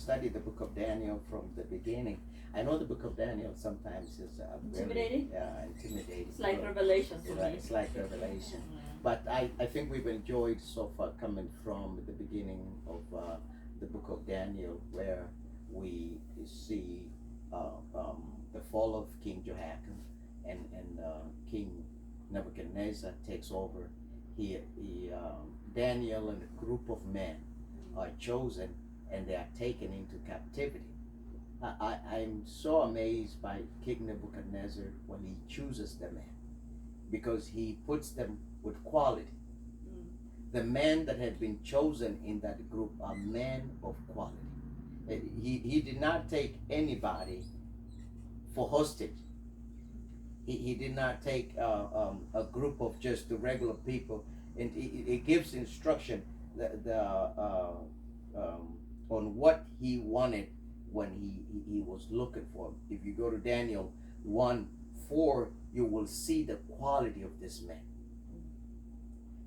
studied the book of Daniel from the beginning. I know the book of Daniel sometimes is intimidating. Very intimidating. It's like Revelation to me. It's like Revelation. But I think we've enjoyed so far coming from the beginning of the book of Daniel, where we see the fall of King Jehoiakim and King Nebuchadnezzar takes over. Daniel and a group of men are chosen and they are taken into captivity. I'm so amazed by King Nebuchadnezzar when he chooses the men, because he puts them with quality. The men that had been chosen in that group are men of quality. He did not take anybody for hostage. He did not take a group of just the regular people, and it gives instruction on what he wanted when he was looking for him. If you go to Daniel 1:4, you will see the quality of this man.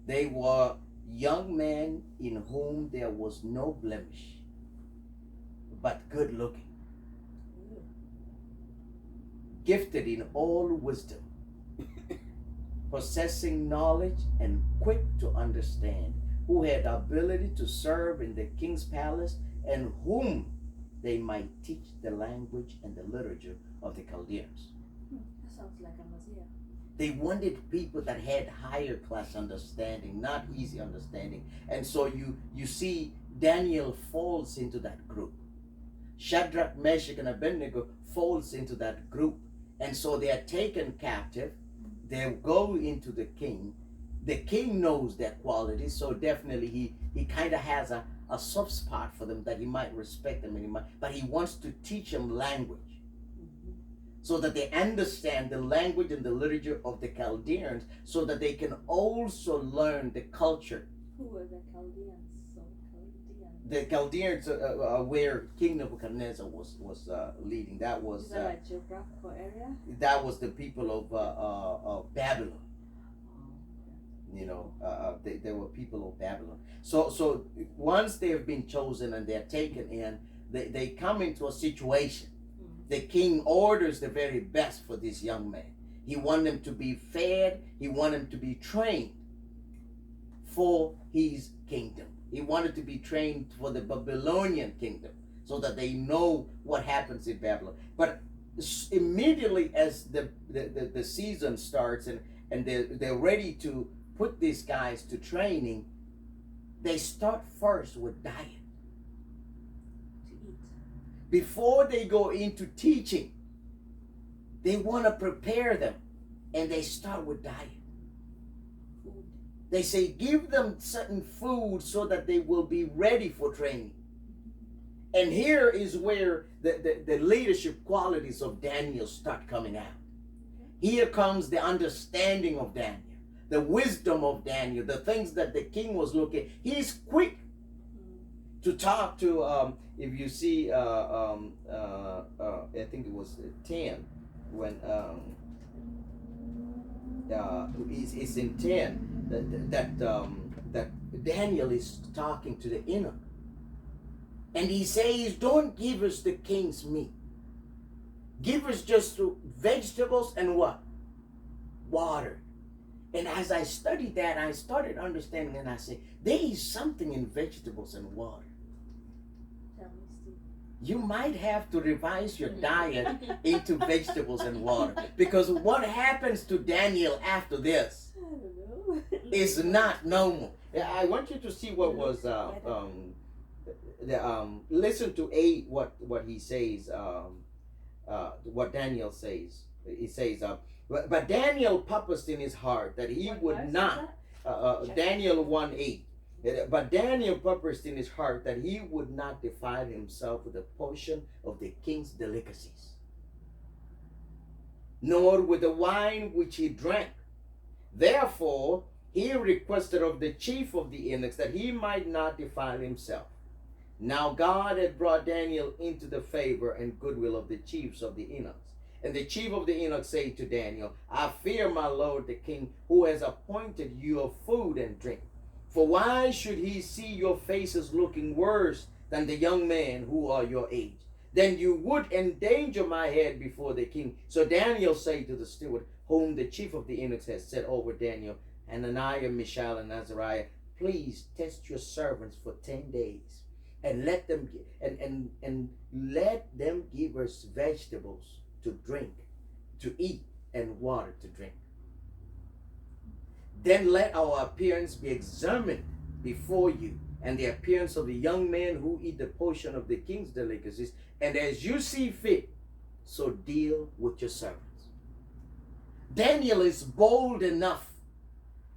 They were young men in whom there was no blemish, but good looking, gifted in all wisdom, possessing knowledge and quick to understand, who had ability to serve in the king's palace, and whom they might teach the language and the literature of the Chaldeans. That sounds like a Messiah. They wanted people that had higher class understanding, not easy understanding. And so you see Daniel falls into that group. Shadrach, Meshach, and Abednego falls into that group. And so they are taken captive. They go into the king. The king knows their qualities, so definitely he kind of has a soft spot for them, that he might respect them, but he wants to teach them language, so that they understand the language and the literature of the Chaldeans, so that they can also learn the culture. Who were the Chaldeans? The Chaldeans where King Nebuchadnezzar was leading. That was is that a geographical area? That was the people of Babylon. You know, they were people of Babylon. So once they have been chosen and they're taken in, they come into a situation. The king orders the very best for this young man. He wanted them to be fed. He wanted them to be trained for his kingdom. He wanted to be trained for the Babylonian kingdom, so that they know what happens in Babylon. But immediately as the season starts and they're ready to put these guys to training, they start first with diet. To eat. Before they go into teaching, they want to prepare them, and they start with diet. Food. They say give them certain food so that they will be ready for training. And here is where the leadership qualities of Daniel start coming out. Here comes the understanding of Daniel, the wisdom of Daniel, the things that the king was looking. He's quick to talk to, if you see, I think it was 10, when it's in 10 that Daniel is talking to the eunuch. And he says, don't give us the king's meat. Give us just vegetables and what? Water. And as I studied that, I started understanding, and I said, there is something in vegetables and water. Tell me, Steve. You might have to revise your diet into vegetables and water. Because what happens to Daniel after this I don't know. is not normal. I want you to see what was, listen to 8, what he says, what Daniel says. He says, but Daniel purposed in his heart that he would not, Daniel 1:8. But Daniel purposed in his heart that he would not defile himself with a portion of the king's delicacies, nor with the wine which he drank. Therefore, he requested of the chief of the eunuchs that he might not defile himself. Now God had brought Daniel into the favor and goodwill of the chiefs of the eunuchs. And the chief of the eunuchs said to Daniel, I fear my lord the king, who has appointed you of food and drink. For why should he see your faces looking worse than the young men who are your age. Then you would endanger my head before the king. So Daniel said to the steward, whom the chief of the eunuchs had set over Daniel, Hananiah, Mishael, and Azariah, please test your servants for 10 days, and let them and let them give us vegetables to drink, to eat, and water to drink. Then let our appearance be examined before you, and the appearance of the young men who eat the portion of the king's delicacies, and as you see fit, so deal with your servants. Daniel is bold enough,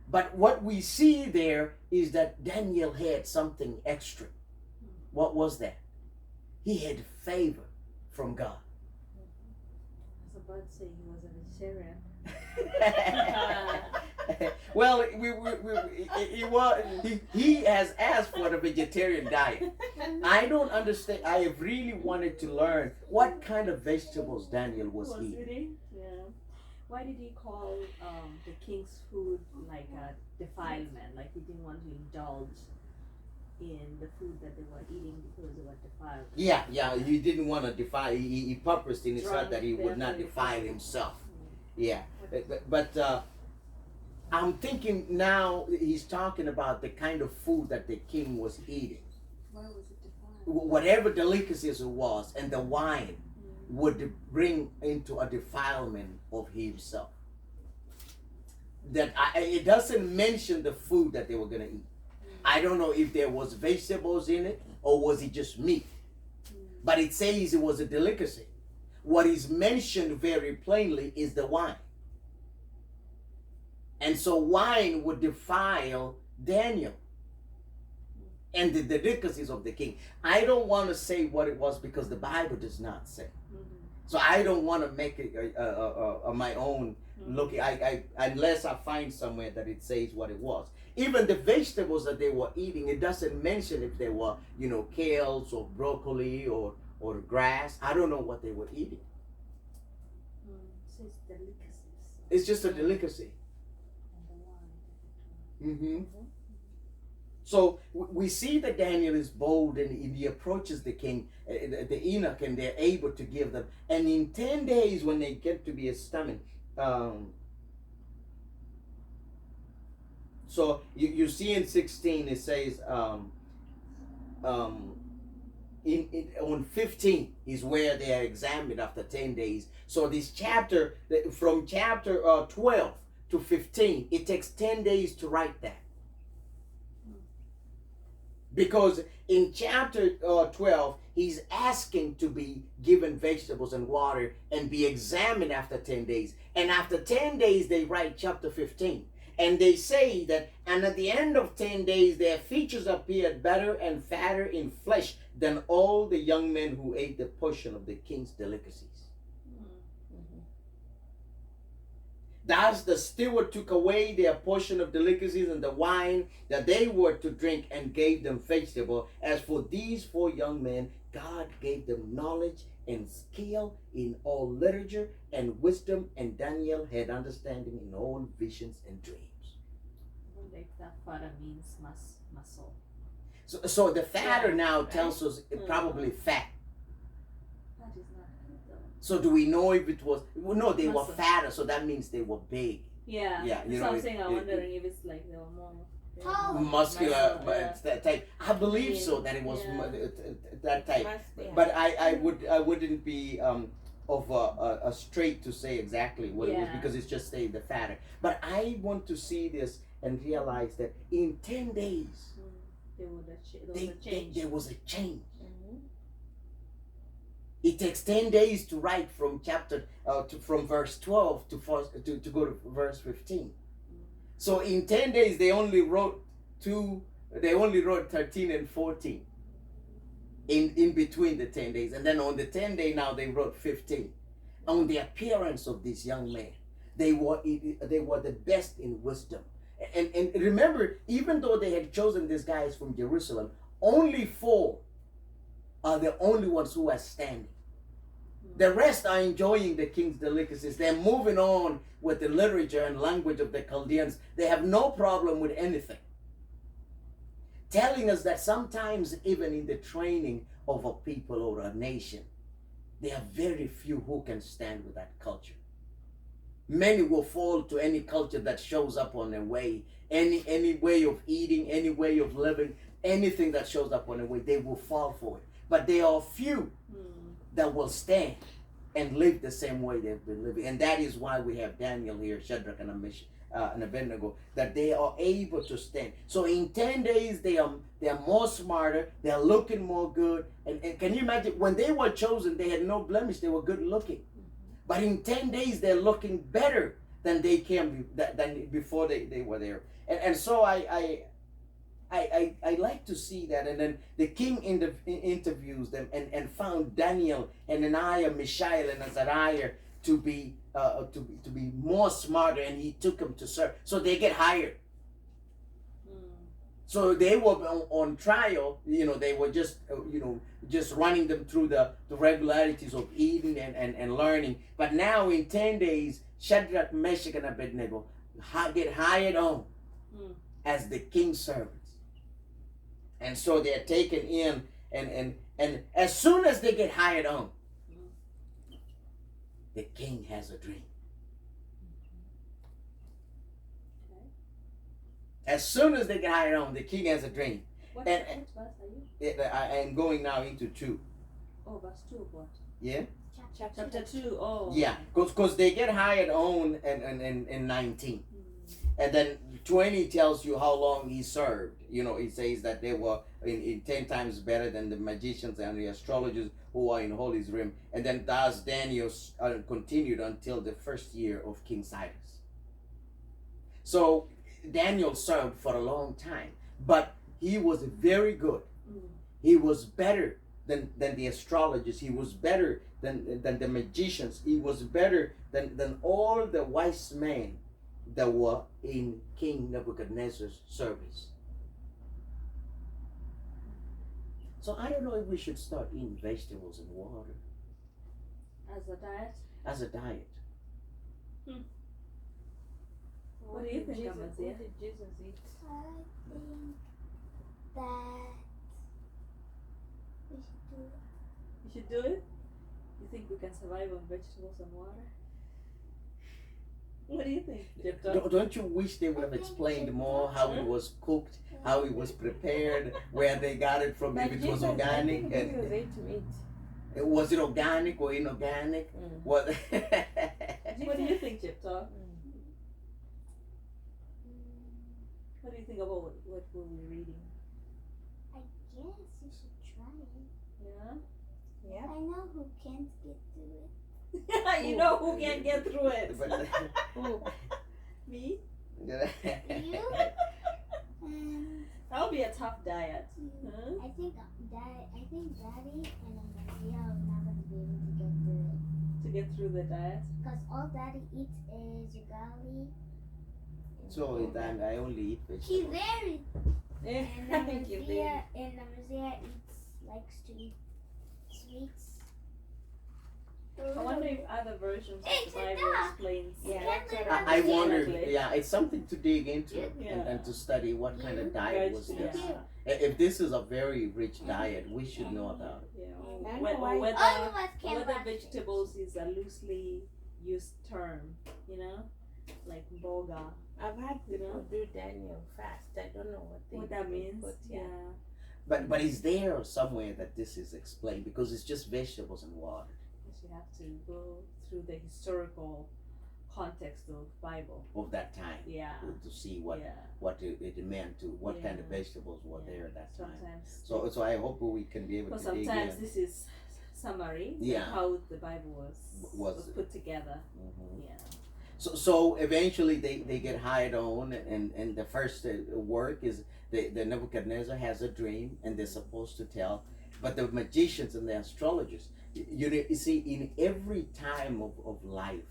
but what we see there is that Daniel had something extra. What was that? He had favor from God. I was about to say he was a vegetarian. Well, he has asked for the vegetarian diet. I don't understand. I have really wanted to learn what kind of vegetables Daniel was eating. Yeah. Why did he call the king's food like a defilement? Like he didn't want to indulge in the food that they were eating because they were defiled. Yeah. He didn't want to defile. He purposed in his heart that he would not defile himself. Yeah. But I'm thinking now he's talking about the kind of food that the king was eating. Why was it defiled? Whatever delicacies it was, and the wine would bring into a defilement of himself. That it doesn't mention the food that they were going to eat. I don't know if there was vegetables in it or was it just meat. But it says it was a delicacy. What is mentioned very plainly is the wine. And so wine would defile Daniel and the delicacies of the king. I don't want to say what it was because the Bible does not say. So I don't want to make it my own looking. I unless I find somewhere that it says what it was. Even the vegetables that they were eating, it doesn't mention if they were, kales or broccoli or grass. I don't know what they were eating. It says delicacies. It's just a delicacy. And the wine. So we see that Daniel is bold and he approaches the king, the eunuch, and they're able to give them. And in 10 days, when they get to be astounded, so you see in 16 it says on 15 is where they are examined after 10 days. So this chapter, from chapter 12 to 15, it takes 10 days to write that. Because in chapter 12, he's asking to be given vegetables and water and be examined after 10 days. And after 10 days, they write chapter 15. And they say that, and at the end of 10 days, their features appeared better and fatter in flesh than all the young men who ate the portion of the king's delicacies. Thus the steward took away their portion of delicacies and the wine that they were to drink and gave them vegetable. As for these 4 young men, God gave them knowledge and skill in all literature and wisdom, and Daniel had understanding in all visions and dreams. I wonder if that fata means muscle. So the fatter now tells us probably fat. That is not good though. So do we know if it was? Well, no, they Muscle. were fatter, so that means they were big. Yeah. Yeah, That's what I'm saying. I'm wondering if it's like they were more Muscular, muscle, but it's that type. I believe so that it was that type. But I wouldn't be of a straight to say exactly what it was because it's just saying the fatter. But I want to see this and realize that in 10 days there was a change. It takes 10 days to write from from verse 12 to go to verse 15. So in 10 days they only wrote 13 and 14 in between the 10 days. And then on the 10th day now they wrote 15. On the appearance of this young man, they were the best in wisdom. And remember, even though they had chosen these guys from Jerusalem, only 4 are the only ones who are standing. The rest are enjoying the king's delicacies. They're moving on with the literature and language of the Chaldeans. They have no problem with anything. telling us that sometimes even in the training of a people or a nation, there are very few who can stand with that culture. Many will fall to any culture that shows up on their way, any way of eating, any way of living, anything that shows up on their way, they will fall for it. But there are few that will stand and live the same way they've been living. And that is why we have Daniel here, Shadrach and Abednego, that they are able to stand. So in 10 days, they are more smarter, they're looking more good. And can you imagine, when they were chosen, they had no blemish, they were good looking. But in 10 days, they're looking better than they can be, than before they were there. And so I like to see that. And then the king interviews them and found Daniel, Hananiah, Mishael, and Azariah to be more smarter, and he took them to serve. So they get hired. So they were on trial. They were just just running them through the regularities of eating and learning. But now in 10 days, Shadrach, Meshach, and Abednego get hired on as the king's servants. And so they're taken in, and as soon as they get hired on, the king has a dream. As soon as they get hired on, the king has a dream. What verse are you? I am going now into 2. Oh, verse 2 of what? Yeah? Chapter 2, oh. Yeah, because they get hired on in 19. And then 20 tells you how long he served. It says that they were in 10 times better than the magicians and the astrologers who are in Holy's Rim. And then thus Daniel continued until the first year of King Cyrus. So Daniel served for a long time, but he was very good. He was better than the astrologers. He was better than the magicians. He was better than all the wise men that were in King Nebuchadnezzar's service. So I don't know if we should start eating vegetables and water As a diet? as a diet. What do you think, Amazia? What did Jesus eat? I think that we should do it. You should do it? You think we can survive on vegetables and water? What do you think, Jepto? Don't you wish they would have explained more how it was cooked, how it was prepared, where they got it from, if it was organic? I think Jesus ate meat. Was it organic or inorganic? What? What do you think, Jepto? What do you think about what were we reading? I guess you should try it. Yeah? Yeah. I know who can't get through it. You know who can get through it? Who? Me? You and That would be a tough diet. you. Huh? I think Daddy and Amazia are not gonna be able to get through it. To get through the diet? Because all Daddy eats is ugali. So then I only eat He vegetables. very and I think you did. Amazia likes to eat sweets. I wonder if other versions of It's the Bible enough. explains. Yeah, that's what I wonder, Definitely. yeah, it's something to dig into Yeah. and to study what kind of diet was Yeah. this. If this is a very rich diet, we should know about it. Yeah. I Or know why- whether, All of us can whether watch it. vegetables is a loosely used term, like boga. I've had You people know? do Daniel fast. I don't know What that means. But Yeah. But is there somewhere that this is explained? Because it's just vegetables and water Because you have to go through the historical context of Bible. of that time Yeah. to see what it meant to what kind of Yeah. vegetables were there at that time. Sometimes. So I hope we can be able Because to dig sometimes in. this is summary Yeah. of how the Bible Was- was put together. Mhm. Yeah. So eventually they get hired on, and the first work is the Nebuchadnezzar has a dream, and they're supposed to tell. But the magicians and the astrologers, you see, in every time of life,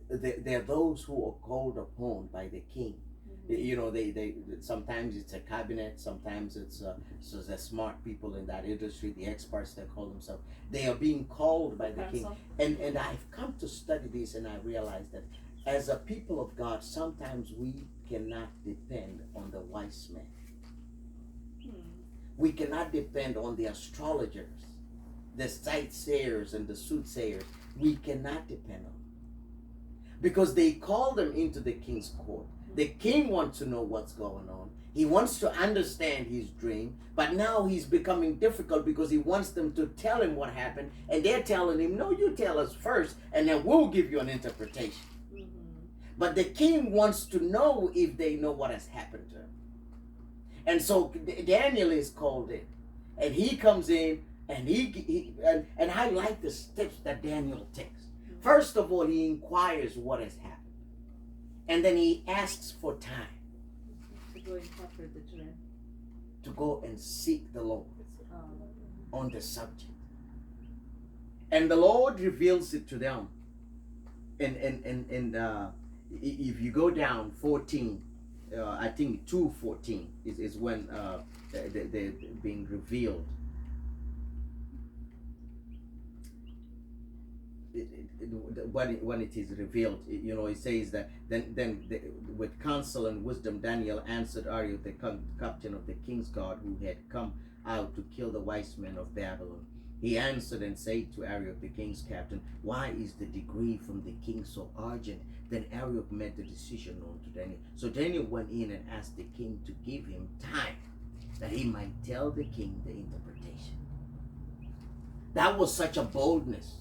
there are those who are called upon by the king. They sometimes it's a cabinet, sometimes it's so the smart people in that industry, the experts they call themselves. They are being called by the king. Council. And I've come to study this, and I realize that as a people of God, sometimes we cannot depend on the wise men. We cannot depend on the astrologers, the sightsayers, and the soothsayers. We cannot depend on them because they call them into the king's court. The king wants to know what's going on. He wants to understand his dream, but now he's becoming difficult because he wants them to tell him what happened, and they're telling him, no, you tell us first, and then we'll give you an interpretation. But the king wants to know if they know what has happened to him. And so Daniel is called in, and he comes in, and and I like the steps that Daniel takes. First of all, he inquires what has happened, and then he asks for time To go interpret the dream. to go and seek the Lord on the subject. And the Lord reveals it to them. And if you go down 14, I think 2:14 is when they're being revealed. When it is revealed, it says that then with counsel and wisdom Daniel answered Arioch, the captain of the king's guard, who had come out to kill the wise men of Babylon. He answered and said to Arioch, the king's captain, why is the decree from the king so urgent? Then Arioch made the decision known to Daniel. So Daniel went in and asked the king to give him time that he might tell the king the interpretation. That was such a boldness.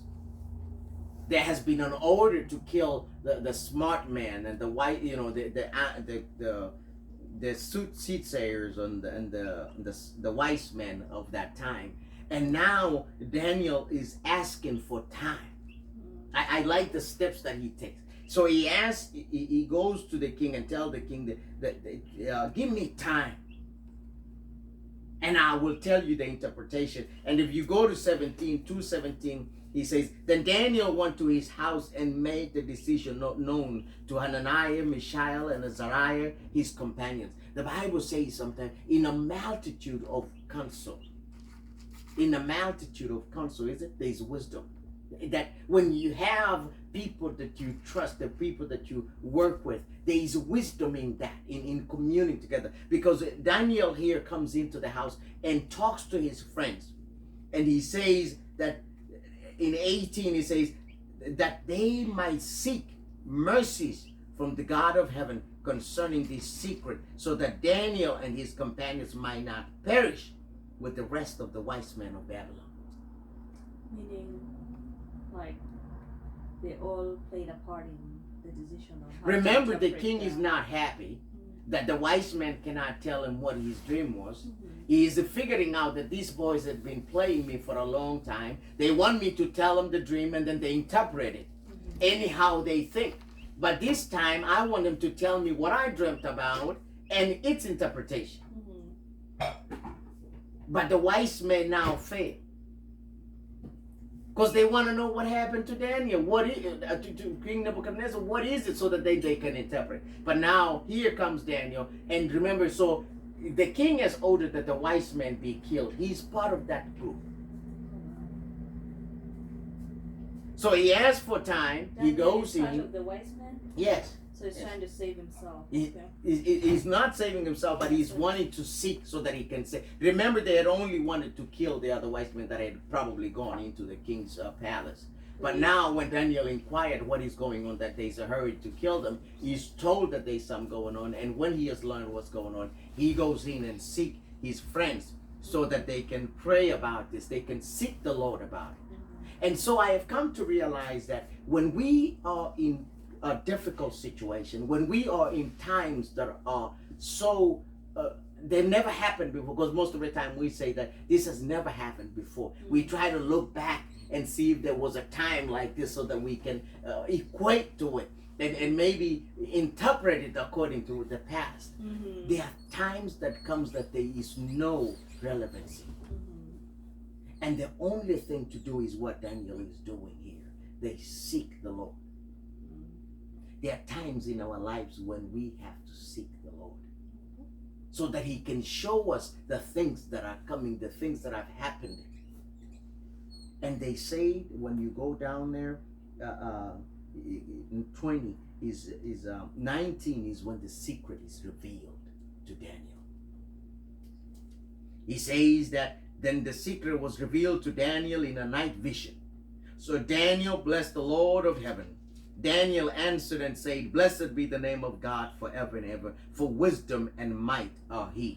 There has been an order to kill the smart man and the white, the soothsayers and the wise men of that time. And now Daniel is asking for time. I like the steps that he takes. So he goes to the king and tell the king that give me time, and I will tell you the interpretation. And if you go to 2:17, he says, then Daniel went to his house and made the decision not known to Hananiah, Mishael, and Azariah, his companions. The Bible says something, in a multitude of counsel. In a multitude of counsel, there's wisdom. That when you have people that you trust, the people that you work with, there is wisdom in that, in communing together. Because Daniel here comes into the house and talks to his friends. And he says that in 18, he says that they might seek mercies from the God of heaven concerning this secret, so that Daniel and his companions might not perish with the rest of the wise men of Babylon. Meaning, like, they all played a part in the decision of how Remember, to the interpret king is not happy that the wise man cannot tell him what his dream was. He is figuring out that these boys have been playing me for a long time. They want me to tell them the dream, and then they interpret it anyhow they think. But this time, I want them to tell me what I dreamt about and its interpretation. But the wise men now fail, because they want to know what happened to Daniel, to King Nebuchadnezzar, what is it, so that they can interpret. But now here comes Daniel, and remember, so the king has ordered that the wise men be killed. He's part of that group. So he asks for time. He goes in. in. Of the wise man? Yes. So he's trying to save himself. He's not saving himself, but he's wanting to seek so that he can say. Remember, they had only wanted to kill the other wise men that had probably gone into the king's palace. But now, when Daniel inquired what is going on, that there's a hurry to kill them, he's told that there's some going on. And when he has learned what's going on, he goes in and seek his friends so that they can pray about this. They can seek the Lord about it. And so I have come to realize that when we are in a difficult situation, when we are in times that are so they never happened before, because most of the time we say that this has never happened before. We try to look back and see if there was a time like this, so that we can equate to it and maybe interpret it according to the past. There are times that comes that there is no relevancy, and the only thing to do is what Daniel is doing here. They seek the Lord. There are times in our lives when we have to seek the Lord, so that he can show us the things that are coming, the things that have happened. And they say, when you go down there, 20 is 19 is when the secret is revealed to Daniel. He says that then the secret was revealed to Daniel in a night vision. So Daniel blessed the Lord of heaven. Daniel answered and said, Blessed be the name of God forever and ever, for wisdom and might are his.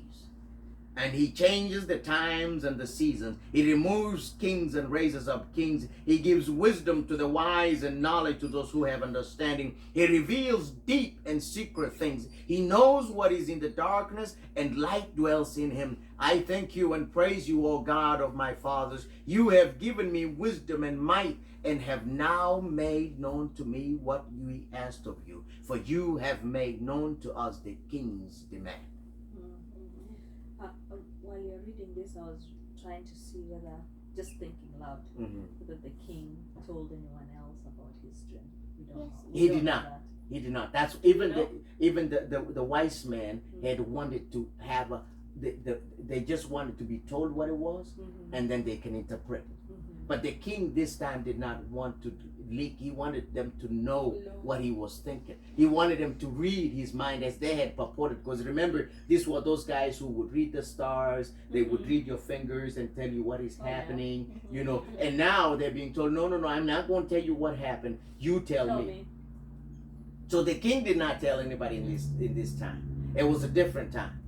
And he changes the times and the seasons. He removes kings and raises up kings. He gives wisdom to the wise and knowledge to those who have understanding. He reveals deep and secret things. He knows what is in the darkness, and light dwells in him. I thank you and praise you, O God of my fathers. You have given me wisdom and might, and have now made known to me what we asked of you. For you have made known to us the king's demand. While you're reading this, I was trying to see whether, just thinking aloud, whether the king told anyone else about his dream. We don't know. He We did don't know not. that. He did not. That's even No? the wise man had wanted to have they just wanted to be told what it was, and then they can interpret. But the king this time did not want to leak. He wanted them to know what he was thinking. He wanted them to read his mind as they had purported. Because remember, these were those guys who would read the stars. They would read your fingers and tell you what is happening. You know. And now they're being told, no, I'm not going to tell you what happened. You tell me. So the king did not tell anybody in this time. It was a different time.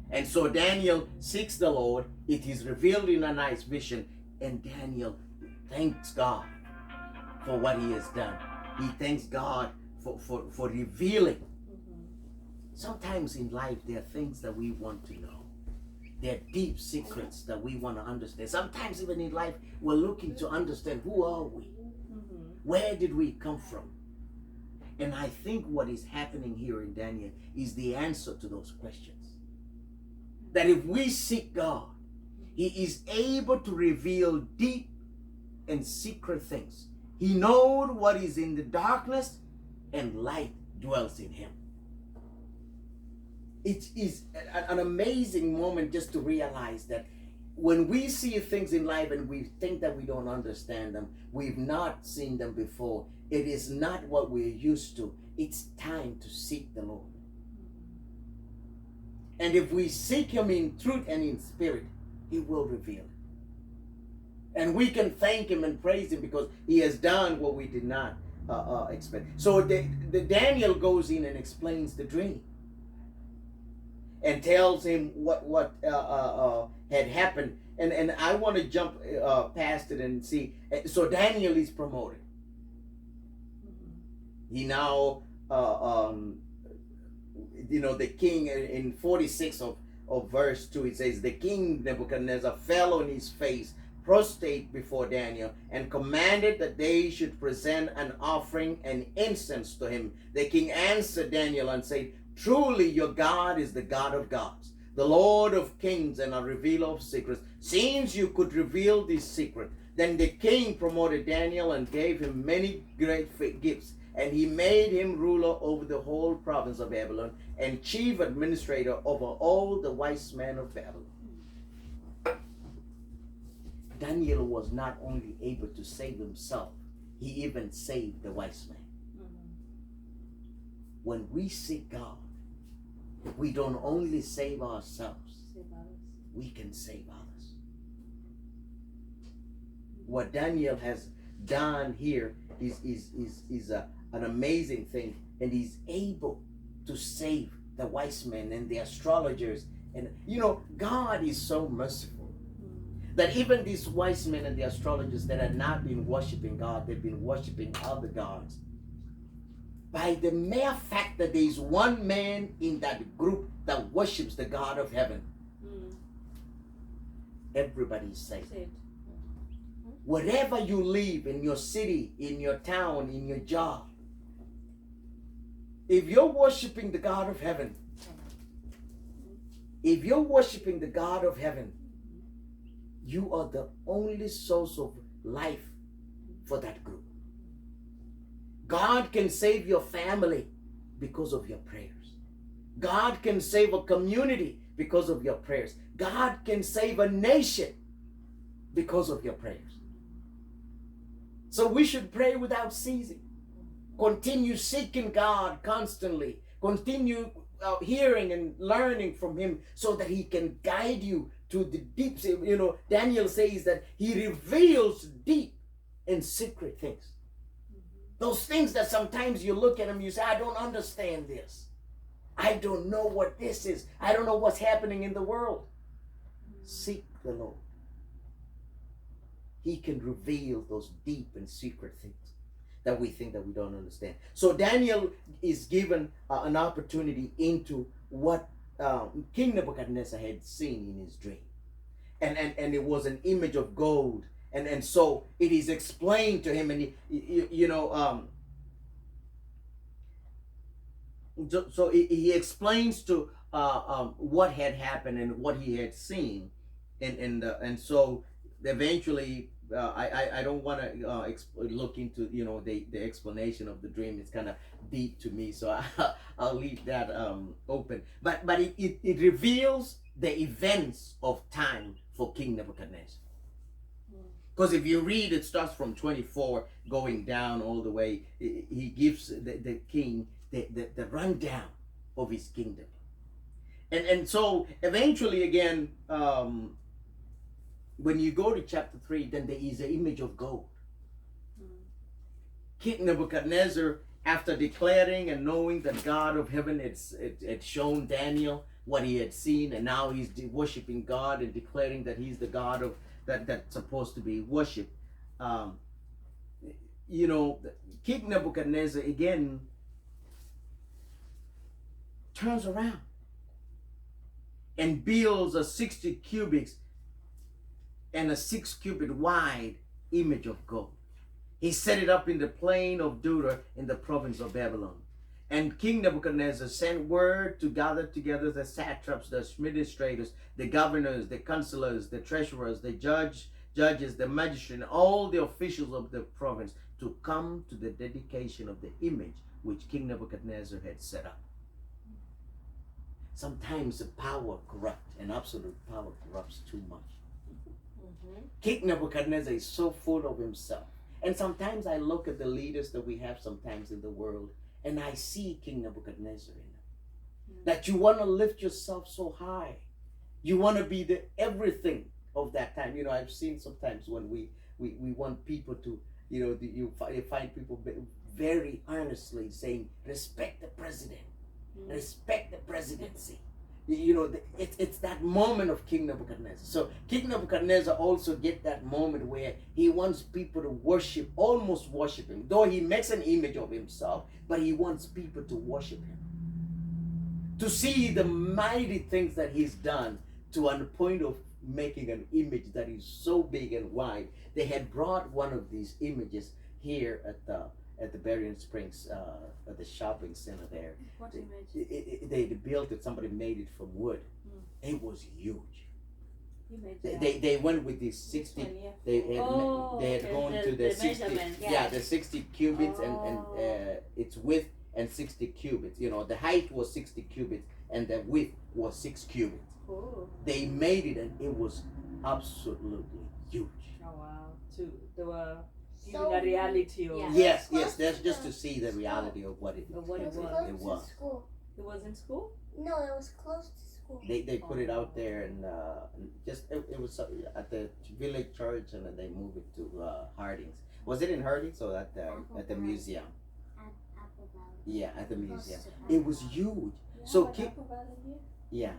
And so Daniel seeks the Lord. It is revealed in a nice vision. And Daniel thanks God for what he has done. He thanks God for revealing. Sometimes in life there are things that we want to know. There are deep secrets that we want to understand. Sometimes even in life we're looking to understand, who are we? Where did we come from? And I think what is happening here in Daniel is the answer to those questions. That if we seek God, he is able to reveal deep and secret things. He knows what is in the darkness, and light dwells in him. It is an amazing moment just to realize that when we see things in life and we think that we don't understand them, we've not seen them before, it is not what we're used to. It's time to seek the Lord. And if we seek him in truth and in spirit, he will reveal it. And we can thank him and praise him because he has done what we did not expect. So the Daniel goes in and explains the dream and tells him what had happened. And I want to jump past it and see. So Daniel is promoted. He now, the king in 46 of verse 2, it says, the king Nebuchadnezzar fell on his face, prostrate before Daniel, and commanded that they should present an offering and incense to him. The king answered Daniel and said, truly your God is the God of gods, the Lord of kings, and a revealer of secrets. Since you could reveal this secret, then the king promoted Daniel and gave him many great gifts. And he made him ruler over the whole province of Babylon and chief administrator over all the wise men of Babylon. Daniel was not only able to save himself, he even saved the wise men. When we seek God, we don't only save ourselves, we can save others. What Daniel has done here is an amazing thing, and he's able to save the wise men and the astrologers. And God is so merciful that even these wise men and the astrologers that had not been worshiping God, they've been worshiping other gods. By the mere fact that there is one man in that group that worships the God of heaven, everybody's saved. Wherever you live, in your city, in your town, in your job, if you're worshiping the God of heaven, you are the only source of life for that group. God can save your family because of your prayers. God can save a community because of your prayers. God can save a nation because of your prayers. So we should pray without ceasing. Continue seeking God constantly. Continue hearing and learning from him so that he can guide you to the deep. You know, Daniel says that he reveals deep and secret things. Those things that sometimes you look at them, you say, I don't understand this. I don't know what this is. I don't know what's happening in the world. Seek the Lord. He can reveal those deep and secret things that we think that we don't understand. So Daniel is given an opportunity into what King Nebuchadnezzar had seen in his dream. And it was an image of gold. And so it is explained to him, and he explains to what had happened and what he had seen, and so eventually I don't want to look into the explanation of the dream. It's kind of deep to me, so I'll leave that open. But it reveals the events of time for King Nebuchadnezzar. Because if you read, it starts from 24 going down all the way. He gives the king the rundown of his kingdom. And so eventually again, when you go to chapter 3, then there is an image of gold. King Nebuchadnezzar, after declaring and knowing that God of heaven had shown Daniel what he had seen, and now he's worshiping God and declaring that he's the God of that's supposed to be worshipped. King Nebuchadnezzar again turns around and builds a 60 cubits and a 6 cubit wide image of gold. He set it up in the plain of Dura in the province of Babylon. And King Nebuchadnezzar sent word to gather together the satraps, the administrators, the governors, the counselors, the treasurers, the judges, the magistrates, and all the officials of the province to come to the dedication of the image which King Nebuchadnezzar had set up. Sometimes the power corrupts, and absolute power corrupts too much. King Nebuchadnezzar is so full of himself. And sometimes I look at the leaders that we have sometimes in the world, and I see King Nebuchadnezzar in them. That you want to lift yourself so high. You want to be the everything of that time. I've seen sometimes when we want people to, you find people very earnestly saying, respect the president. Respect the presidency. It's that moment of King Nebuchadnezzar. So King Nebuchadnezzar also get that moment where he wants people to almost worship him. Though he makes an image of himself, but he wants people to worship him. To see the mighty things that he's done to a point of making an image that is so big and wide. They had brought one of these images here at the Berrien Springs, at the shopping center there. What image? They built it. Somebody made it from wood. It was huge. You made that. They went with these 60. They had gone to the 60. measurements. Yeah, the 60 cubits and its width and 60 cubits. The height was 60 cubits and the width was 6 cubits. Oh. They made it and it was absolutely huge. Oh wow! They were giving So a reality of Yes, Close that's to just the to see the reality of what it of what it was. close It to was. school. It was in school. No, it was close to school. They put it out there and it was at the village church, and then they moved it to Hardings. Was it in Hardings or at the museum? At Apple Valley. Yeah, at the Close museum. to It Apple was Valley. huge. Yeah, So but King- Apple Valley here? Yeah.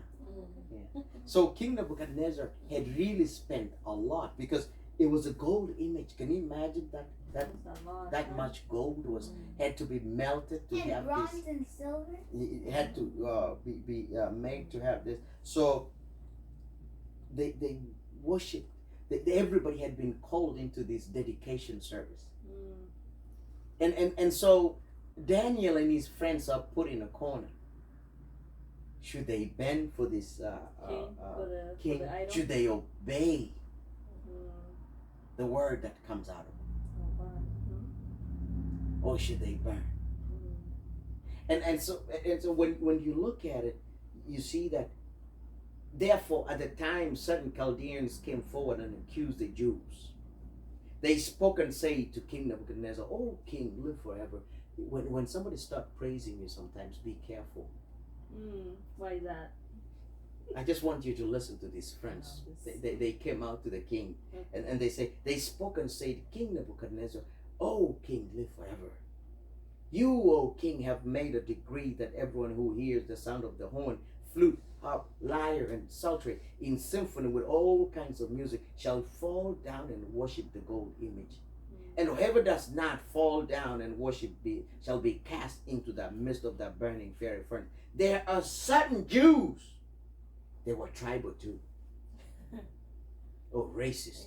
So King Nebuchadnezzar had really spent a lot because it was a gold image. Can you imagine that That's a lot, that huh? much gold had to be melted to And have bronze this? and silver. It had to be made to have this. So they worshipped. Everybody had been called into this dedication service, and so Daniel and his friends are put in a corner. Should they bend for this king? For the idol? Should they obey the word that comes out of them, or should they burn? And so when you look at it, you see that. Therefore, at the time, certain Chaldeans came forward and accused the Jews. They spoke and said to King Nebuchadnezzar, "Oh, King, live forever." When somebody starts praising you, sometimes be careful. Why is that? I just want you to listen to these friends. They came out to the king, and they say, they spoke and said, King Nebuchadnezzar, O king, live forever. You, O king, have made a decree that everyone who hears the sound of the horn, flute, harp, lyre, and psaltery in symphony with all kinds of music shall fall down and worship the gold image. And whoever does not fall down and worship shall be cast into the midst of that burning fiery furnace. There are certain Jews, they were tribal too, or racist.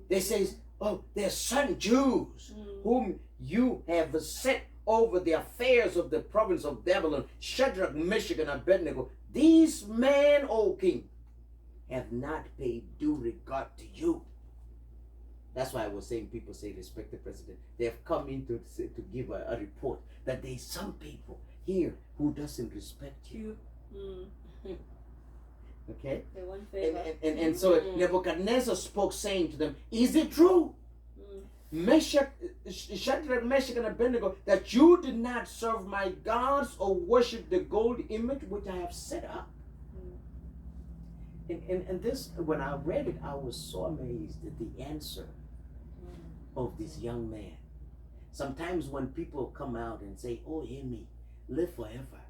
They say, oh, there are certain Jews whom you have set over the affairs of the province of Babylon, Shadrach, Meshach, and Abednego. These men, O king, have not paid due regard to you. That's why I was saying, people say respect the president. They have come in to give a report that there's some people here who doesn't respect you. Okay? They want favor. And so Nebuchadnezzar spoke, saying to them, is it true, Shadrach, Meshach, and Abednego, that you did not serve my gods or worship the gold image which I have set up? And this, when I read it, I was so amazed at the answer of this young man. Sometimes when people come out and say, oh, hear me, live forever.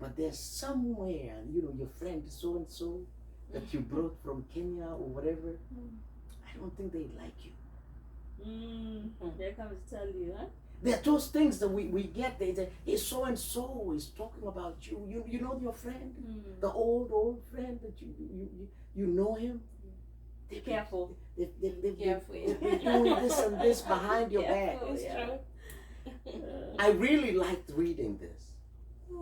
But there's somewhere, your friend so-and-so that you brought from Kenya or whatever, I don't think they like you. They come to tell you, huh? There are those things that we get. They say, hey, so-and-so is talking about you. You know your friend? The old friend that you know him? Be careful. They've been Careful. doing this and this behind your back. Careful, It's true. I really liked reading this.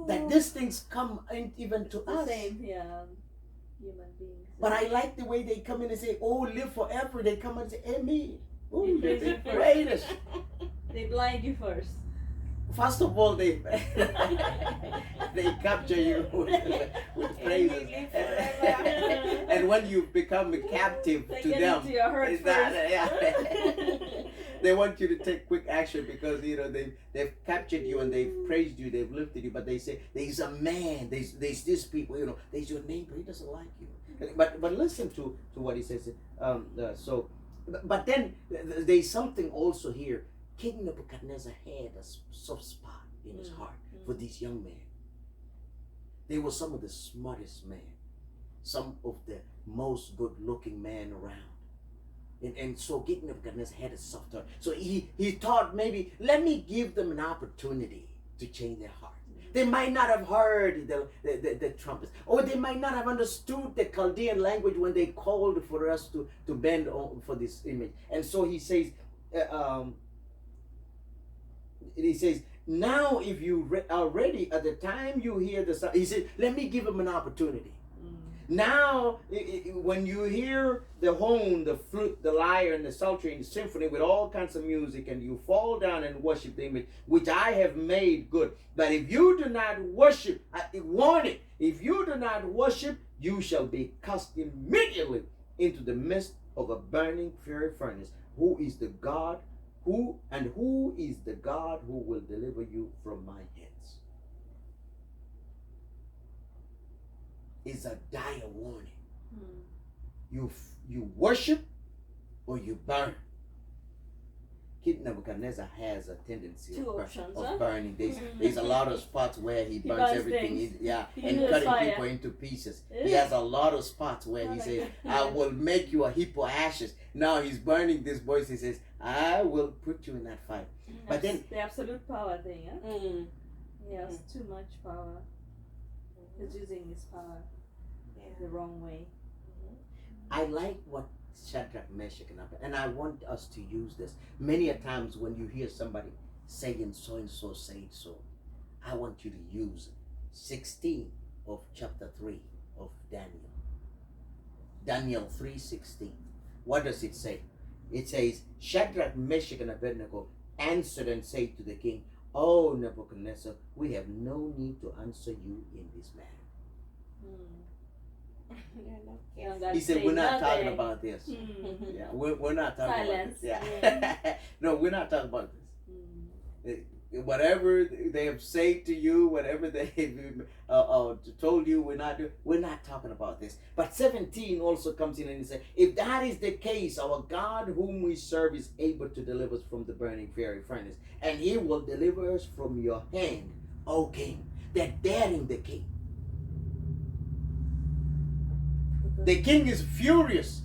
That these things come in even to The us. same, human beings. But I like the way they come in and say, oh, live forever. They come and say, hey, me. Oh, They you're praise the you first. greatest. They blind you first. First of all, they capture you with praises. And when you become a captive They to get them, into your heart it's first. they want you to take quick action because they've captured you and they've praised you, they've lifted you, but they say there's a man, there's these people, there's your neighbor, he doesn't like you. But listen to what he says. But then there's something also here. King Nebuchadnezzar had a soft spot in his heart for these young men. They were some of the smartest men, some of the most good-looking men around. And so King Nebuchadnezzar had a soft heart. So he thought, maybe, let me give them an opportunity to change their heart. They might not have heard the trumpets, or they might not have understood the Chaldean language when they called for us to bend for this image. And so he says, now if you are ready at the time you hear the sound, he said, let me give them an opportunity. Now, when you hear the horn, the flute, the lyre, and the psaltery, and the symphony with all kinds of music, and you fall down and worship the image, which I have made good. But if you do not worship, warn it, if you do not worship, you shall be cast immediately into the midst of a burning fiery furnace. Who is the God? Who is the God who will deliver you from my hands? Is a dire warning. You worship or you burn. King Nebuchadnezzar has a tendency Two of options, burning. There's a lot of spots where he burns burns everything. things. He And uses cutting fire. people into pieces. Yeah. He has a lot of spots where he Oh, says, my I God. will make you a heap of ashes. Now he's burning this voice. He says, I will put you in that fire. But then The absolute power thing, huh? Mm. He has too much power. He's using his power the wrong way. I like what Shadrach, Meshach, and Abednego, and I want us to use this. Many a times when you hear somebody saying so and so said so, I want you to use 16 of chapter 3 of Daniel. Daniel 3:16. What does it say? It says, Shadrach, Meshach, and Abednego answered and said to the king, O Nebuchadnezzar, we have no need to answer you in this matter. He said, we're not talking about this. Yeah, we're not talking Silence. about this. Yeah. No, we're not talking about this. whatever they have said to you, whatever they've told you, we're not talking about this. But 17 also comes in and says, if that is the case, our God whom we serve is able to deliver us from the burning fiery furnace, and he will deliver us from your hand, O king. They're daring the king. The king is furious.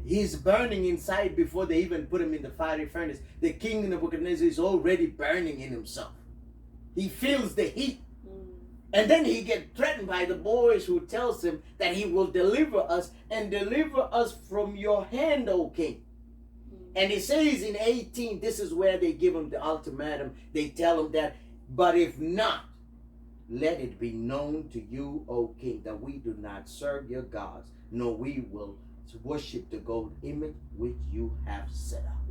He's burning inside before they even put him in the fiery furnace. The king Nebuchadnezzar is already burning in himself. He feels the heat. And then he gets threatened by the boys who tells him that he will deliver us and deliver us from your hand, O king. And it says in 18, this is where they give him the ultimatum. They tell him that, but if not, let it be known to you, O king, that we do not serve your gods, nor we will worship the gold image which you have set up.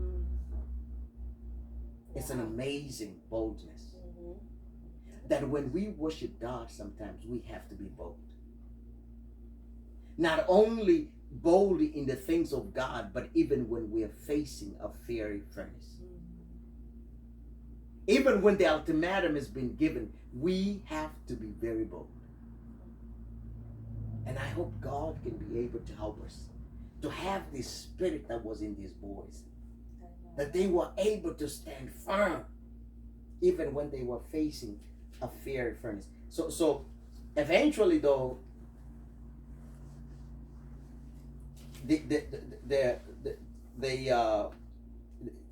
It's an amazing boldness. That when we worship God, sometimes we have to be bold. Not only boldly in the things of God, but even when we are facing a fiery furnace. Even when the ultimatum has been given, we have to be very bold. And I hope God can be able to help us to have this spirit that was in these boys. That they were able to stand firm even when they were facing a fiery furnace. So eventually though,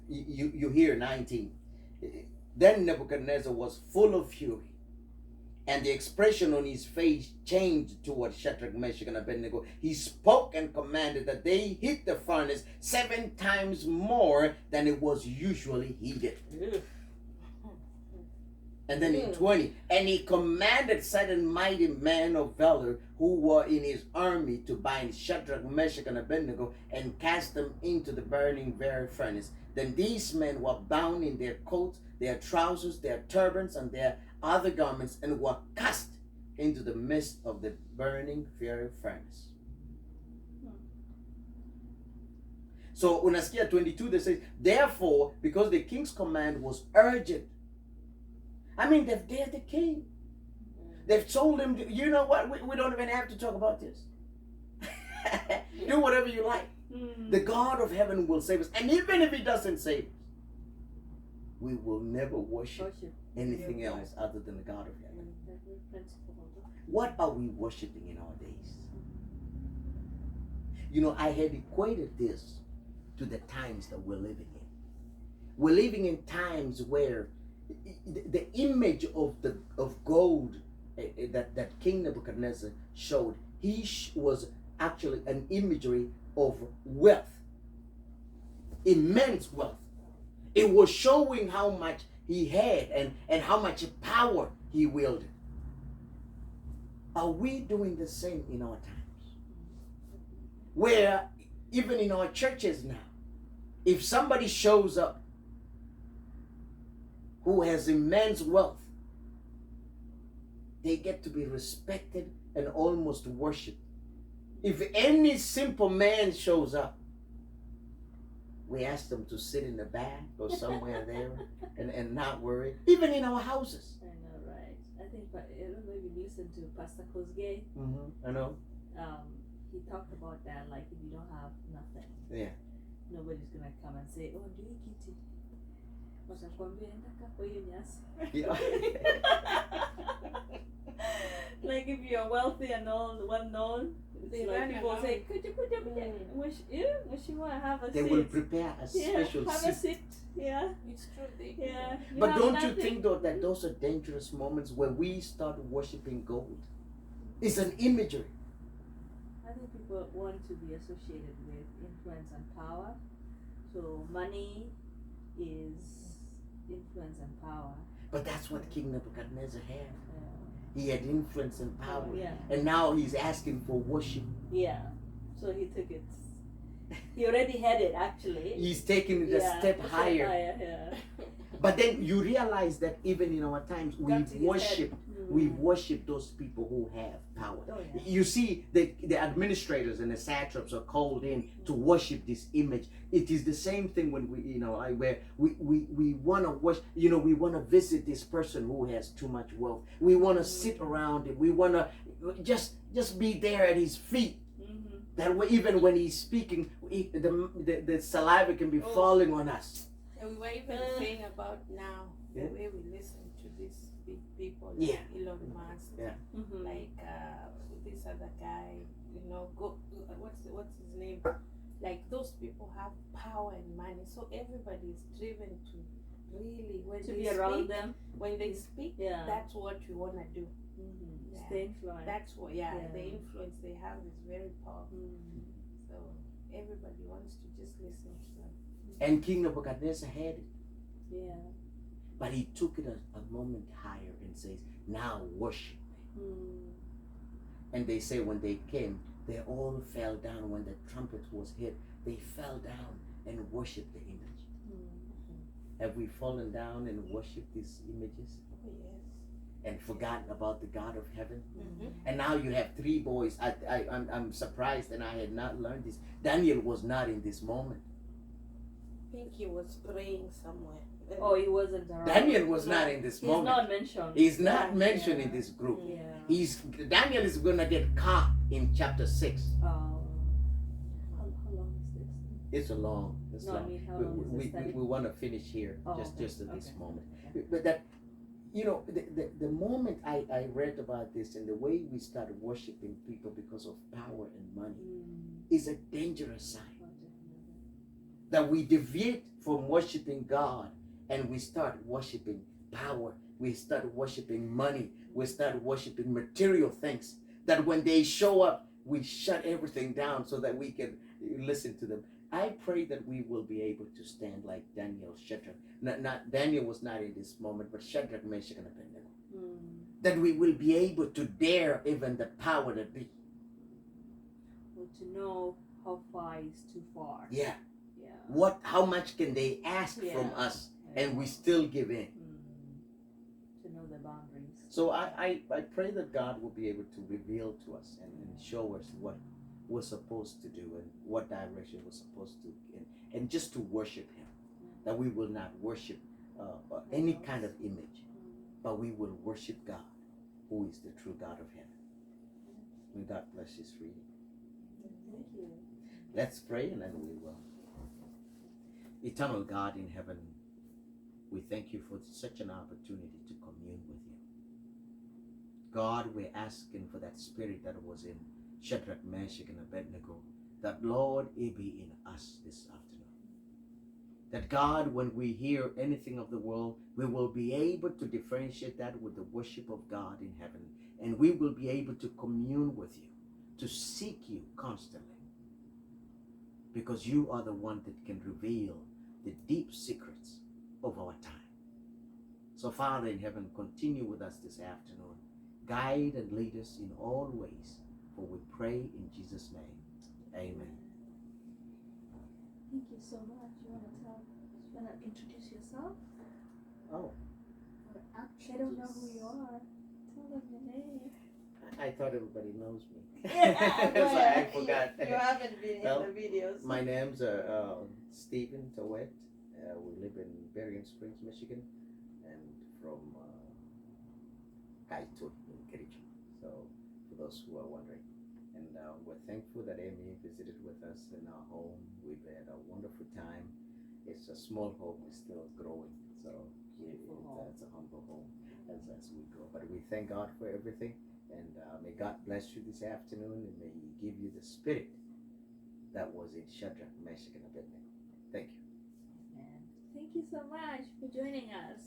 you hear 19. Then Nebuchadnezzar was full of fury, and the expression on his face changed toward Shadrach, Meshach, and Abednego. He spoke and commanded that they heat the furnace 7 times more than it was usually heated. And then in 20, and he commanded certain mighty men of valor who were in his army to bind Shadrach, Meshach, and Abednego and cast them into the burning very furnace. Then these men were bound in their coats, their trousers, their turbans, and their other garments, and were cast into the midst of the burning fiery furnace. So unasikia 22 that says, therefore, because the king's command was urgent. I mean, they've dared the king. They've told him, you know what, we don't even have to talk about this. Do whatever you like. The God of heaven will save us. And even if he doesn't save us, we will never worship anything else other than the God of heaven. What are we worshiping in our days? You know, I had equated this to the times that we're living in. We're living in times where the image of gold that King Nebuchadnezzar showed, was actually an imagery of wealth, immense wealth. It was showing how much he had and how much power he wielded. Are we doing the same in our times? Where even in our churches now, if somebody shows up who has immense wealth, they get to be respected and almost worshipped. If any simple man shows up, we ask them to sit in the back or somewhere there and not worry. Even in our houses. I know, right? I think, I don't know if you listened to Pastor Kosgei. I know. He talked about that, like if you don't have nothing, nobody's gonna come and say, oh, do you get it? Yeah. Like if you're wealthy and all well known, like people say, could you wish you want to have a They seat? will prepare a special have seat. a seat. Yeah. It's true. Yeah. But have don't you nothing. think though that those are dangerous moments where we start worshiping gold? It's an imagery. I think people want to be associated with influence and power. So money is influence and power. But that's what King Nebuchadnezzar had. He had influence and power. Yeah. And now he's asking for worship. Yeah. So he took it. He already had it actually. He's taking it a step higher. Yeah. But then you realize that even in our times, we Got to his worship, Mm. we worship those people who have power. Oh, yeah. You see, the administrators and the satraps are called in to worship this image. It is the same thing when we, where we want to worship, we want to visit this person who has too much wealth. We want to sit around him. We want to just be there at his feet. Mm-hmm. That way, even when he's speaking, the saliva can be falling on us. And we were even saying about now, the Yeah. way we listen to these big people, Yeah. like Elon Musk, Mm-hmm. like this other guy, what's his name? Like those people have power and money, so everybody is driven to really when To they be around speak, them. when they speak, Yeah. that's what you wanna do. Mm-hmm. Yeah. Stay influenced. That's what, the Yeah. influence they have is very powerful. Mm. So everybody wants to just listen to them. And King Nebuchadnezzar had it, Yeah. but he took it a moment higher and says, "Now worship." Mm. And they say when they came, they all fell down. When the trumpet was hit, they fell down and worshipped the image. Mm. Have we fallen down and worshipped these images Oh yes. and forgotten about the God of heaven? Mm-hmm. And now you have three boys. I'm surprised, and I had not learned this. Daniel was not in this moment. I think he was praying somewhere. Oh, he wasn't around. Daniel was not in this He's moment. not mentioned. He's not Yeah. mentioned Yeah. in this group. Yeah. Daniel is gonna get caught in chapter 6. How long is this? It's a long. It's No, I long. mean, how We, long is we, the study? we want to finish here Oh, just at this okay. moment. Okay. But that, the moment I read about this and the way we start worshiping people because of power and money Mm. is a dangerous sign. Oh, definitely. That we deviate from worshiping God and we start worshiping power. We start worshiping money. We start worshiping material things. That when they show up, we shut everything down so that we can listen to them. I pray that we will be able to stand like Daniel, Shadrach. Not Daniel was not in this moment, but Shadrach, Meshach, and Abednego. Mm. That we will be able to dare even the power that be. Well, to know how far is too far. Yeah. Yeah. How much can they ask from Yeah. us and we still give in? To know the boundaries. So I pray that God will be able to reveal to us and show us what we're supposed to do and what direction we're supposed to and just to worship Him. That we will not worship any kind of image, but we will worship God, who is the true God of heaven. May God bless His reading. Thank you. Let's pray and then we will. Eternal God in heaven, we thank you for such an opportunity to commune with you. God, we're asking for that spirit that was in Shadrach, Meshach, and Abednego, that Lord, it be in us this afternoon. That God, when we hear anything of the world, we will be able to differentiate that with the worship of God in heaven, and we will be able to commune with you, to seek you constantly, because you are the one that can reveal the deep secrets of our time. So Father in heaven, continue with us this afternoon. Guide and lead us in all ways, for we pray in Jesus' name. Amen. Thank you so much. You wanna introduce yourself? Oh, They don't know who you are. Tell them your name. I thought everybody knows me. Yeah, So I forgot. You haven't been Well, in the videos. My name's Stephen Towet. We live in Berrien Springs, Michigan, and from Kaito in Kericho. So, for those who are wondering. And we're thankful that Amy visited with us in our home. We've had a wonderful time. It's a small home, it's still growing. So, Beautiful home. it's a humble home as we grow. But we thank God for everything. And may God bless you this afternoon, and may He give you the spirit that was in Shadrach, Meshach, and Abednego. Thank you. Amen. Thank you so much for joining us.